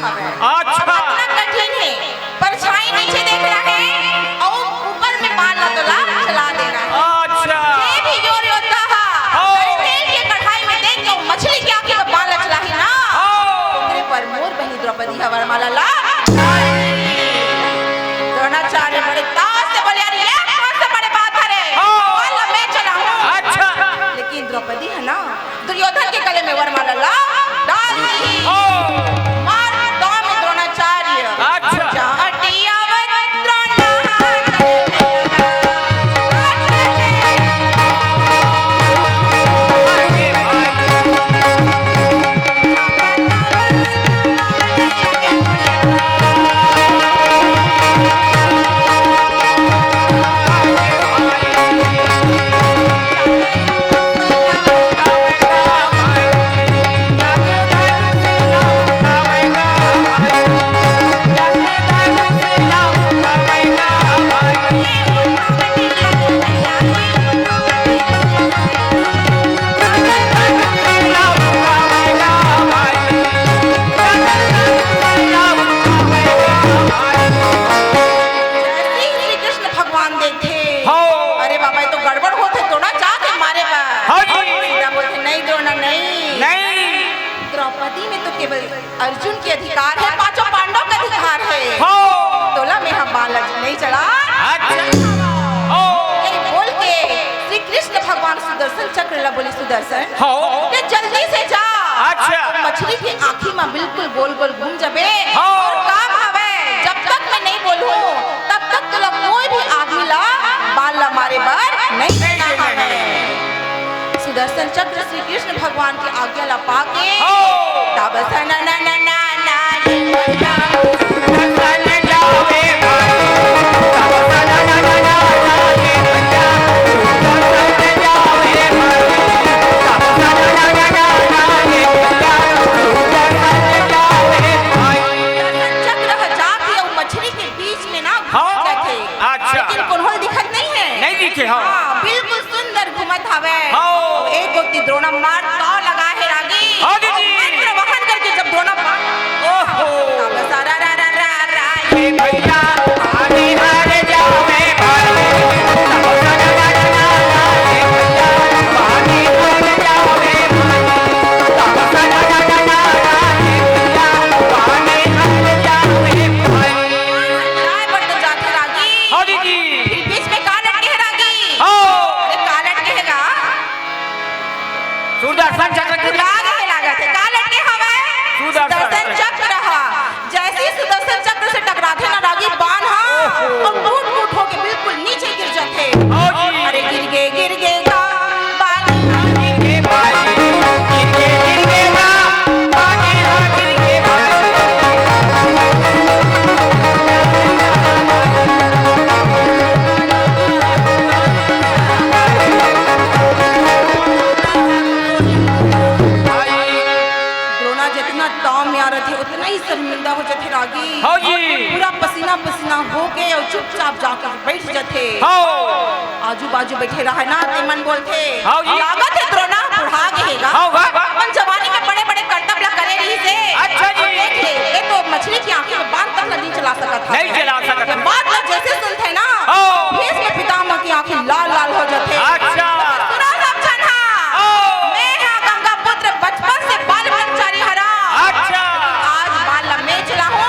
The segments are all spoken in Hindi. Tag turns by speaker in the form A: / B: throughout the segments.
A: हवे।
B: अच्छा
A: इतना कठिन है, परछाई नीचे देख रहा है और ऊपर में बाल तो लाभ चला देना है।
B: अच्छा
A: ये भी जोर योद्धा है, तेल के कढ़ाई में देख के मछली की आंखें में बाल चला ही ना, तेरे पर मोर बनी द्रौपदी हवर माला ला। द्रोणाचार्य बड़े ताश से बोले यार ये कौन से बड़े बात है, वाला मैं चला हूँ।
B: अच्छा
A: लेकिन द्रौपदी है ना दुर्योधन के गले में वरमाला ला डाल दी। मार दाम में द्रोणाचार्य।
B: अच्छा
A: जाटियावत द्रोण अर्जुन के अधिकार है, पांचों पांडव का अधिकार है। तोला में हम बालक नहीं चला। यही बोल के श्री कृष्ण भगवान सुदर्शन चक्र ला बोली सुदर्शन ये जल्दी से जा।
B: अच्छा
A: मछली की आँखी में बिल्कुल गोल गोल घूम जाबे और काम हवे जब तक मैं नहीं बोलूं तब तक तोला कोई भी आदमी ला बाल ला मारे बर नहीं देना हवे। सुदर्शन चक्र श्री कृष्ण भगवान की आज्ञा ला पाके तब सना ना ना ना ना मछली के बीच में ना घूम जाते। लेकिन कोन्होल दिखत नहीं है।
B: नहीं दिखे
A: बिल्कुल सुंदर घूमत हवे। एक गोती द्रोणा मार तो लगा है रागी मंत्र वहन करके जब द्रोणा ओहो तब सारा रा रा रा रा ये भैया आगे हार जावे भाई तब सारा रा रा रा रा ये भैया आगे हार जावे भाई तब सारा रा रा रा रा ये भैया आगे हार जावे भाई। राय बढ़ते जाते रागी
B: हाँ दीदी
A: बीच में का लटके है रागी। अरे का लटके हैगा
B: सुदर्शन चक्र के
A: लागत है का लटके हवे सुदर्शन चक्र हा। जैसे सुदर्शन चक्र से टकराते ना रागी बाण हा और टूट टूट होके बिल्कुल नीचे गिर जाते। अरे गिर गए का बाण गिर गए भाई गिर गए का बाण गिर गए भाई। उतना ही शर्मिंदा हो जाते रागी। पूरा पसीना पसीना हो के और चुपचाप जाकर बैठ जाते। आजू बाजू बैठे रहा ना ते मन बोलते लागत है द्रोणा बुढ़ा गएगा अपन जवानी में बड़े बड़े कर्तव्य करे रही से। अच्छा जी देख ले ये तो मछली की आंखें में बांध तक नहीं चला सकता था।
B: नहीं चला सकता
A: बात लोग जैसे सुनते ना फेस में पितामह की आंखें लाल लाल हो जाते। अच्छा सुना सब छना मैं हां गंगा पुत्र बचपन से बाल ब्रह्मचारी हरा। अच्छा आज बाल मैं चला हूं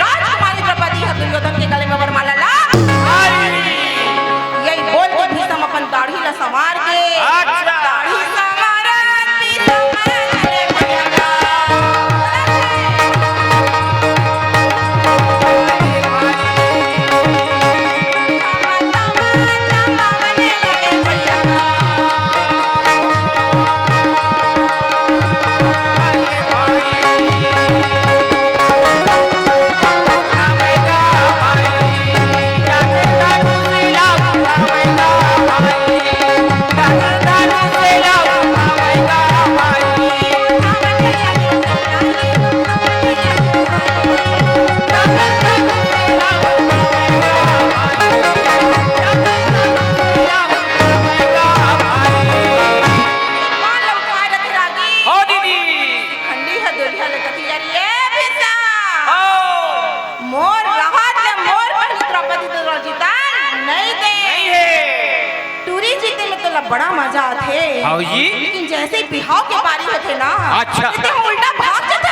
A: राजकुमारी द्रौपदी दुर्योधन के गले में वरमाला ला। यही बोल के भीष्म अपन दाढ़ी ला संवार के दाढ़ी संवार बड़ा मजा आथे।
B: हाँ जी।
A: लेकिन जैसे ही बिहाव के बारी होते ना,
B: अच्छा।
A: तो हम उल्टा भाग जाते।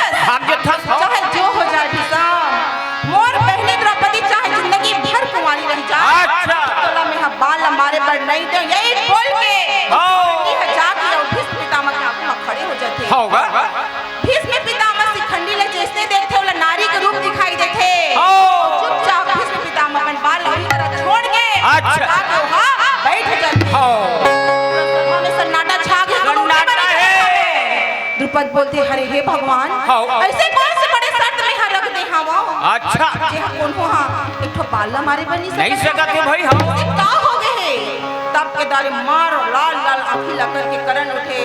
A: चाहे जो हो जाए भीषम, मोर बहने द्रौपदी चाहे जिंदगी भर कुंवारी रह जाए।
B: अच्छा।
A: तोला में बाल हमारे पर नहीं दे, यही बोल के जाके और भीष्म पितामह के आगे में खड़े हो जाते।
B: होगा।
A: भीष्म पितामह शिखंडी ले जैसे देखते वाला नारी के रूप दिखाई देते। चुपचाप भीष्म पितामह अपन बाल लड़ी तरह छोड़ के
B: अच्छा।
A: जाके वहाँ बैठ जाते। सभा में सन्नाटा छा गया।
B: सन्नाटा है।
A: द्रुपद बोलते हरे हे भगवान, ऐसे कौन से बड़े शर्त में यहाँ रख दे हवा।
B: अच्छा।
A: जे कौन को हाँ एक ठो बाल हमारे बनी
B: नहीं सकते भाई हम।
A: क्या हो गए? तब के दारे मार लाल लाल आंखें लकर के करण उठे।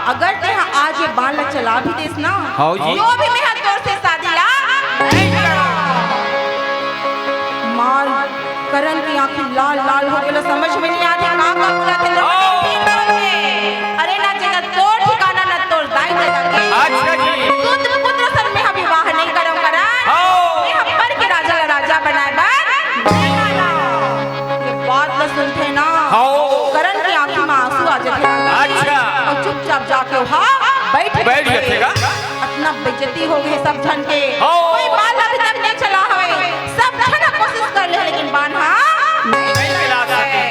A: अगर ते आज ये बाल चला भी देस ना, जो भी मैं तोर से शादी ला नहीं करा। मार करण की आंखें लाल लाल हो गए, समझ में नहीं आती का बोला थे। अरे ना जगह तोर ठिकाना ना तोर दाई दादा के।
B: अच्छा जी।
A: पुत्र पुत्र सर में विवाह नहीं करम करा। मैं पर के राजा राजा बनाए बार ये बात न सुनते ना, करण की आंखों में आंसू आ जाते।
B: अच्छा।
A: और चुपचाप जाके वहाँ बैठ
B: जाएगा।
A: अपना बेइज्जती हो गई सब जन के। कोई बाल अभी तक नहीं चला है, सब जन कोशिश कर ले लेकिन बान नहीं चला सकते।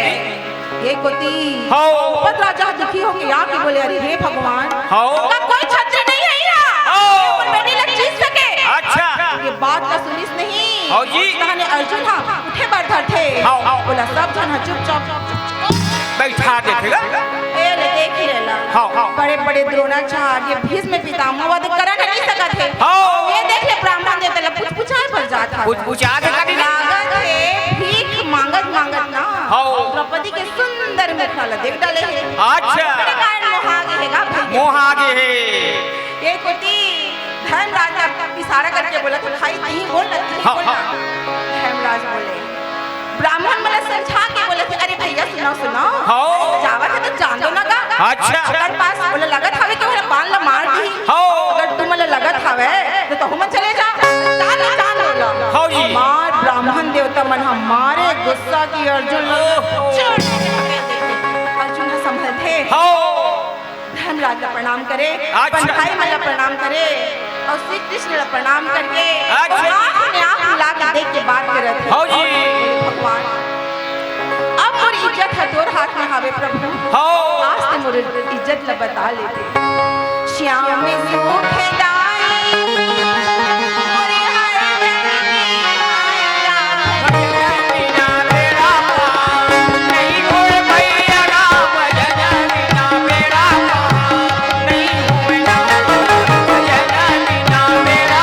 A: ये कोती पद राजा दुखी हो के आके बोले अरे हे भगवान, का कोई छत्री नहीं है यहाँ ऊपर बेटी लग जीत सके। अच्छा। ये बात का सुनिस नहीं। कहानी अर्जुन हाँ उठे बढ़ थे। बोला सब जन चुपचाप
B: बैठा देखेगा।
A: देख ही रहला। बड़े बड़े द्रोणाचार्य भीष्म पितामह वध करण नहीं सकत थे। ये देख ले ब्राह्मण देवता ला पूछाए पर जाता।
B: पूछा के
A: लागत है भीख मांगत मांगत ना द्रौपदी के सुंदर मुखला ला देख डाले है।
B: अच्छा।
A: मेरे कारण मोहागे हैगा भाई।
B: मोहागे है।
A: ये कोती धर्मराज ने इशारा करके बोला तो भाई नहीं बोल ना। धर्मराज बोले ब्राह्मण मला समझा के बोले थे अरे भैया सुनो सुनो जावा था तो जान दो ना का।
B: अच्छा।
A: अगर पास बोले लगत हवे तो मेरा बाल ला मार दी। अगर तुम मला लगत हवे तो तुम चले जा जान बोला। मार ब्राह्मण देवता मन हमारे गुस्सा की अर्जुन अर्जुन संभल थे। धर्मराज का प्रणाम करे, भाई मला प्रणाम करे और श्री कृष्ण का प्रणाम करके अपने आप मिला के देख के बात करत है। भगवान अब मोर इज्जत है तोर हाथ में हावे प्रभु। आज ते मोर इज्जत ला बता लेते। श्याम में सुख दाई मोरे हर
B: नहीं होए भैया राम जननी ना मेरा नहीं होए ना जननी ना मेरा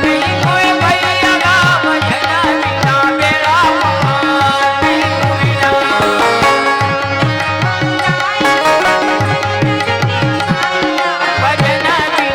B: नहीं होए भैया राम जननी ना मेरा नहीं होए ना भजननी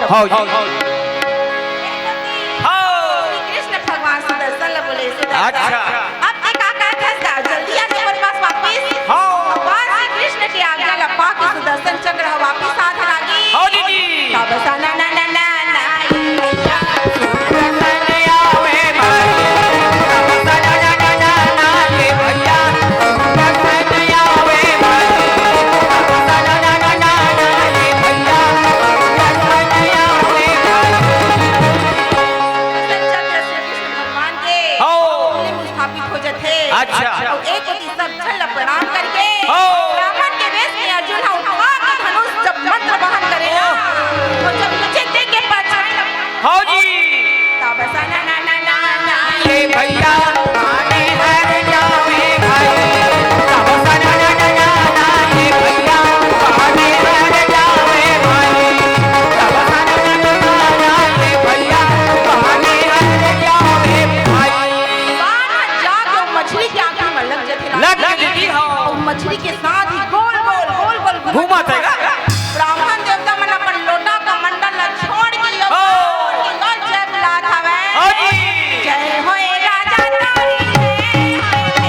B: हाँ जी
A: श्री कृष्ण भगवान सुदर्शन ले बोले सुदर्शन
B: अच्छा।
A: अब ते का कहत है जल्दी आ मेरे पास वापस
B: हाँ।
A: भगवान श्री कृष्ण की आज्ञा लपा के सुदर्शन चक्र वापस आने लगी
B: हाँ जी
A: तब सना ना ना ना ना
B: अच्छा।
A: एक होती सब छल प्रणाम करके ब्राह्मण के वेश में अर्जुन उठा के धनुष जब मंत्र वहन करेगा तो जब नीचे देख के परछाई
B: हाँ जी
A: तब सना ना ना ना ना
B: ये भैया आने हर जावे भाई तब सना ना ना ना ना ये भैया आने हर जावे भाई तब सना ना ना ना ये भैया आने हर जावे भाई
A: बाण जाके मछली की आंख में लग जाती और मछली के साथ ही गोल गोल गोल गोल
B: घुमा देगा
A: ब्राह्मण देवता मन अपन लोटा का मंडल छोड़ के जय बुलात हवे
B: हाँ जी
A: जय होए राजा तारी जय राजा तारी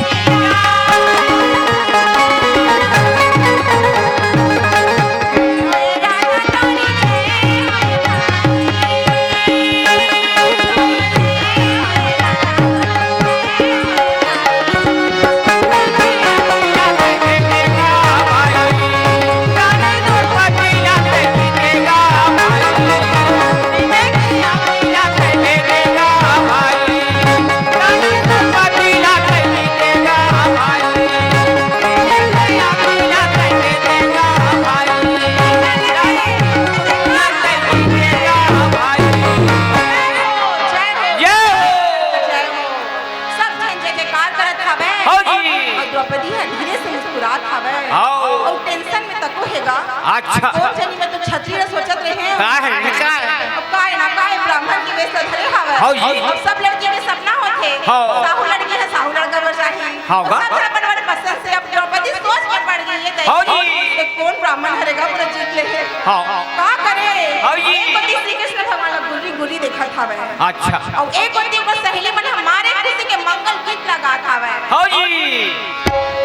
A: द्रौपदी है धीरे से मुस्कुरात हवे और टेंशन में तको हेगा
B: अच्छा
A: और जनी में तो क्षत्रिय सोचत रहे
B: का है का
A: अब काहे ना काहे ब्राह्मण की वेश धरे हवे
B: हाँ जी।
A: अब सब लड़की के सपना होते
B: हाँ।
A: साहू लड़की है साहू लड़का बन रही
B: हाँ गा।
A: सब अपन अपन पसंद से अब द्रौपदी सोच में पड़ गई है
B: हाँ जी।
A: कि कौन ब्राह्मण हरेगा पूरा जीत ले है
B: हाँ
A: का करे
B: हाँ जी।
A: एक बड़ी श्री कृष्ण भगवान का गुरी गुरी देखत हवे
B: अच्छा
A: और एक बड़ी ऊपर सहेली मन हमारे खुशी के मंगल गीत लगात हवे
B: हाँ जी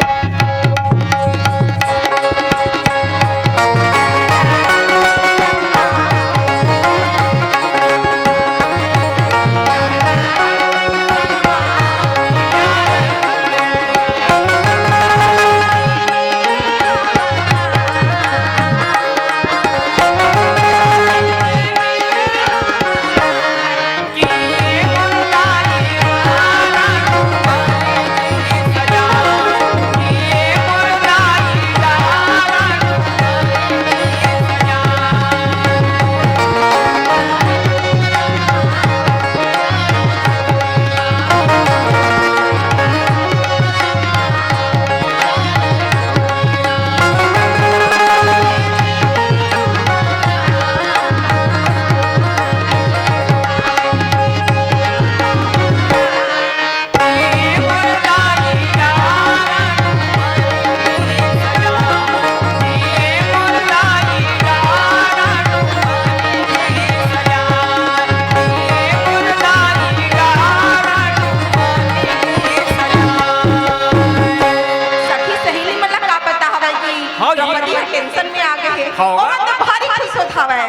B: टेंशन में आ गए हैं और मतलब भारी खुश होता है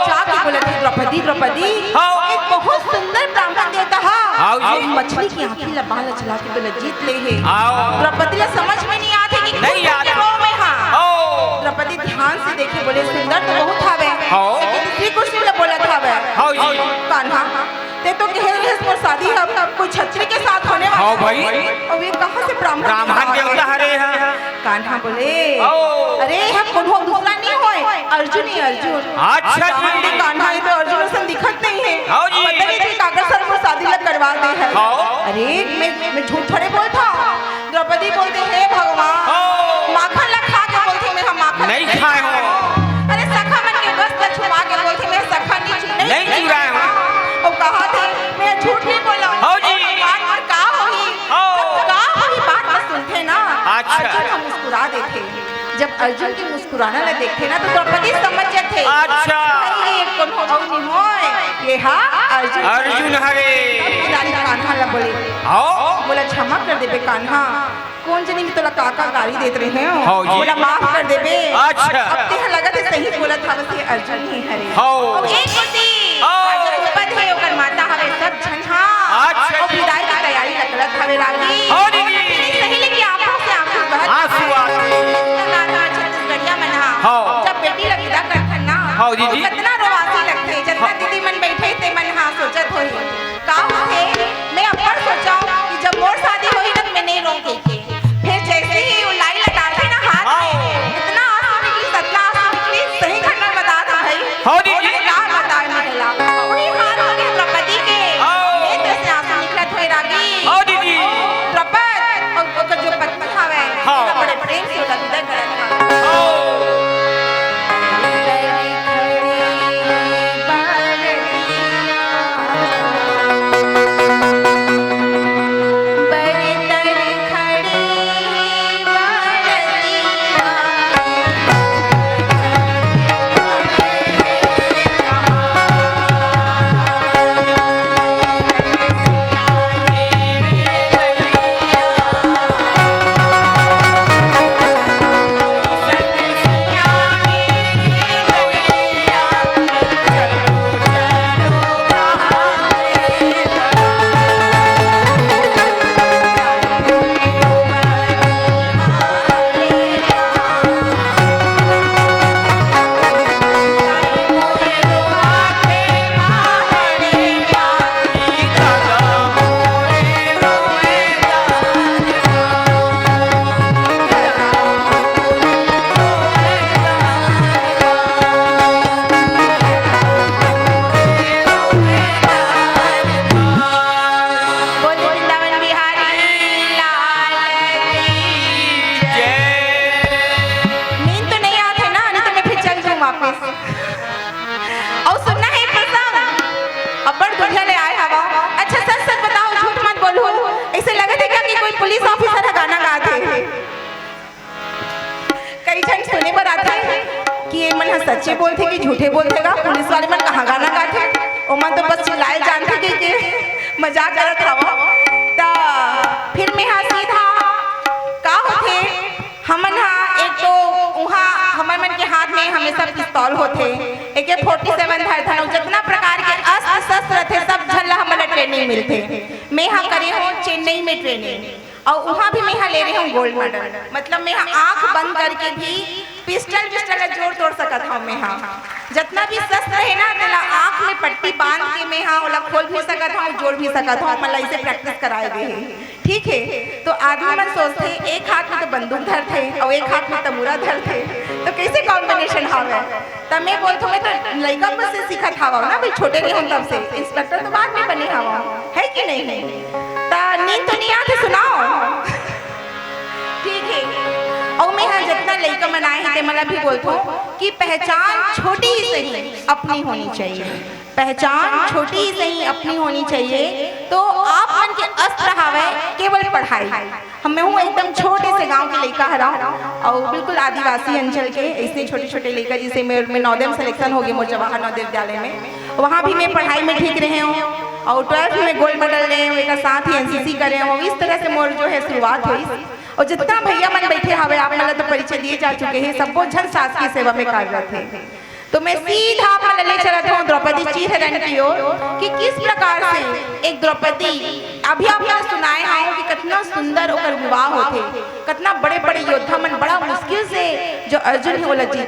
B: जाके बोले द्रौपदी द्रौपदी एक बहुत सुंदर ब्राह्मण देवता है मछली की आंखें लबाल चला के बोले जीत ले है द्रौपदी ने समझ में नहीं आते कि नहीं आते में हां द्रौपदी ध्यान से देखे बोले सुंदर तो बहुत हवे लेकिन श्री कृष्ण ने बोला था वे कान्हा ते तो कह रहे हैं मोर शादी अब कोई छत्री के साथ होने वाला है भाई
A: और ये कहां से ब्राह्मण
B: देवता हरे हैं
A: कान्हा बोले अरे हम कोनो दूसरा नहीं होए अर्जुन ही अर्जुन
B: अच्छा जी
A: कान्हा ये तो अर्जुन से दिखत नहीं है पता नहीं थी कागज सर मोर शादी लग करवा दे है अरे मैं झूठ थोड़े बोलता द्रौपदी बोलते हैं भगवान माखन ला खा के बोलते मैं हम माखन
B: नहीं खाए हो
A: अरे सखा मन के बस छुपा के बोलते मैं सखा नहीं
B: चुराए हो
A: और कहा थे मैं झूठ नहीं बोला बात पर का होगी का होगी बात बस सुनते ना अर्जुन हम मुस्कुरा देते जब अर्जुन की मुस्कुराना ले देखते ना तो द्रौपदी समझ जाते
B: अच्छा
A: नहीं ये कौन
B: नहीं होए ये हा
C: अर्जुन हरे
B: दादी कान्हा ला बोले
C: आओ
B: बोला क्षमा कर देबे कान्हा कौन जनी तोला काका गाली देत रहे हैं
C: हाँ जी।
B: बोला माफ कर देबे
C: अच्छा।
B: अब ते लगत है सही बोला था बस ये अर्जुन ही हरे
C: हाँ।
B: अब एक होती
C: हाँ।
B: द्रौपदी है ओकर माता हवे सब झंझा
C: अच्छा।
B: और विदाई की तैयारी लगत हवे रागी
C: हाँ दीदी।
B: सहेली की आंखों से आंसू बहत
C: आंसू आते।
B: छत्तीसगढ़िया में ना
C: हाँ।
B: जब बेटी ला विदा करथन ना
C: हाँ दीदी।
B: तो कितना रोवासी लगथे जितना दीदी मन बैठे ते मन हां सोचत होई का होथे मैं अपन सोचाऊं कि जब मोर शादी होई ना मैं नहीं रोके के फिर जैसे ही वो लाई लटाते ना हाथ में इतना आंसू निकली सतला आंसू निकली सही घटना बता था भाई
C: हाँ दीदी।
B: क्या बताए महिला वही हाल हो गया द्रौपदी के
C: हाँ।
B: नेत्र से आंसू निकलत होई रागी
C: हाँ दीदी।
B: द्रौपद और ओकर जो पत्नी हवे
C: हाँ।
B: बड़े प्रेम से ओला विदा करत हवे सच्चे बोलते कि झूठे बोलते का पुलिस वाले मन कहाँ गाना गाते ओ मन तो बस चिल्लाए जानते कि मजाक करत हवा ता फिर मैं हाँ सीधा का होते हमन हाँ एक तो वहाँ हमन मन के हाथ में हमेशा पिस्तौल होते AK-47 धरथन जितना प्रकार के अस्त्र शस्त्र थे सब झल्ला हमन ट्रेनिंग मिलते मैं हाँ करे हूँ चेन्नई में ट्रेनिंग और वहाँ भी मैं यहाँ ले रही हूँ गोल्ड मेडल मतलब मैं आँख बंद करके भी पिस्टल जोड़ तोड़ सकत हूँ मैं हाँ जितना भी शस्त्र है ना तेला आँख में पट्टी बांध के मैं हाँ ओला खोल भी सकत हूँ जोड़ भी सकत हूँ मतलब इसे प्रैक्टिस कराए दे ठीक है तो आदमी मन सोचते एक हाथ में तो बंदूक धरते और एक हाथ में तमूरा धरते तो कैसे कॉम्बिनेशन हावे तब मैं बोलती हूँ मैं तो लड़का बस से सीखत हवा ना भाई छोटे नहीं हूँ तब से इंस्पेक्टर तो बाद में बने हवा है कि नहीं नींद तो नहीं आती सुनाओ ठीक है और मैं हाँ जितना लड़का मनाए हैं मला भी बोलता हूँ कि पहचान छोटी ही सही अपनी होनी चाहिए पहचान छोटी ही सही अपनी होनी चाहिए तो आप मन के अस्त्र हावे केवल पढ़ाई मैं हूँ एकदम छोटे से गांव के लड़का हरा और बिल्कुल आदिवासी अंचल के ऐसे छोटे छोटे लड़का जिसे मैं नवोदय में सिलेक्शन हो गया मोर जवाहर नवोदय विद्यालय में वहाँ भी मैं पढ़ाई में ठीक रहे हूँ और 12th में गोल्ड मेडल ले एक साथ ही NCC करे हूँ इस तरह से मोर जो है शुरुआत हुई और जितना भैया मन बैठे हवे आप मतलब तो परिचय दिए जा चुके हैं सबको जन शासकीय सेवा में कार्यरत है तो मैं सीधा अपना ले चलता हूँ द्रौपदी चिरहरण की ओर कि किस प्रकार से एक द्रौपदी अभी आपने सुनाए हैं कि कितना सुंदर ओकर विवाह होते कितना बड़े बड़े योद्धा मन बड़ा मुश्किल से जो अर्जुन है वो जीते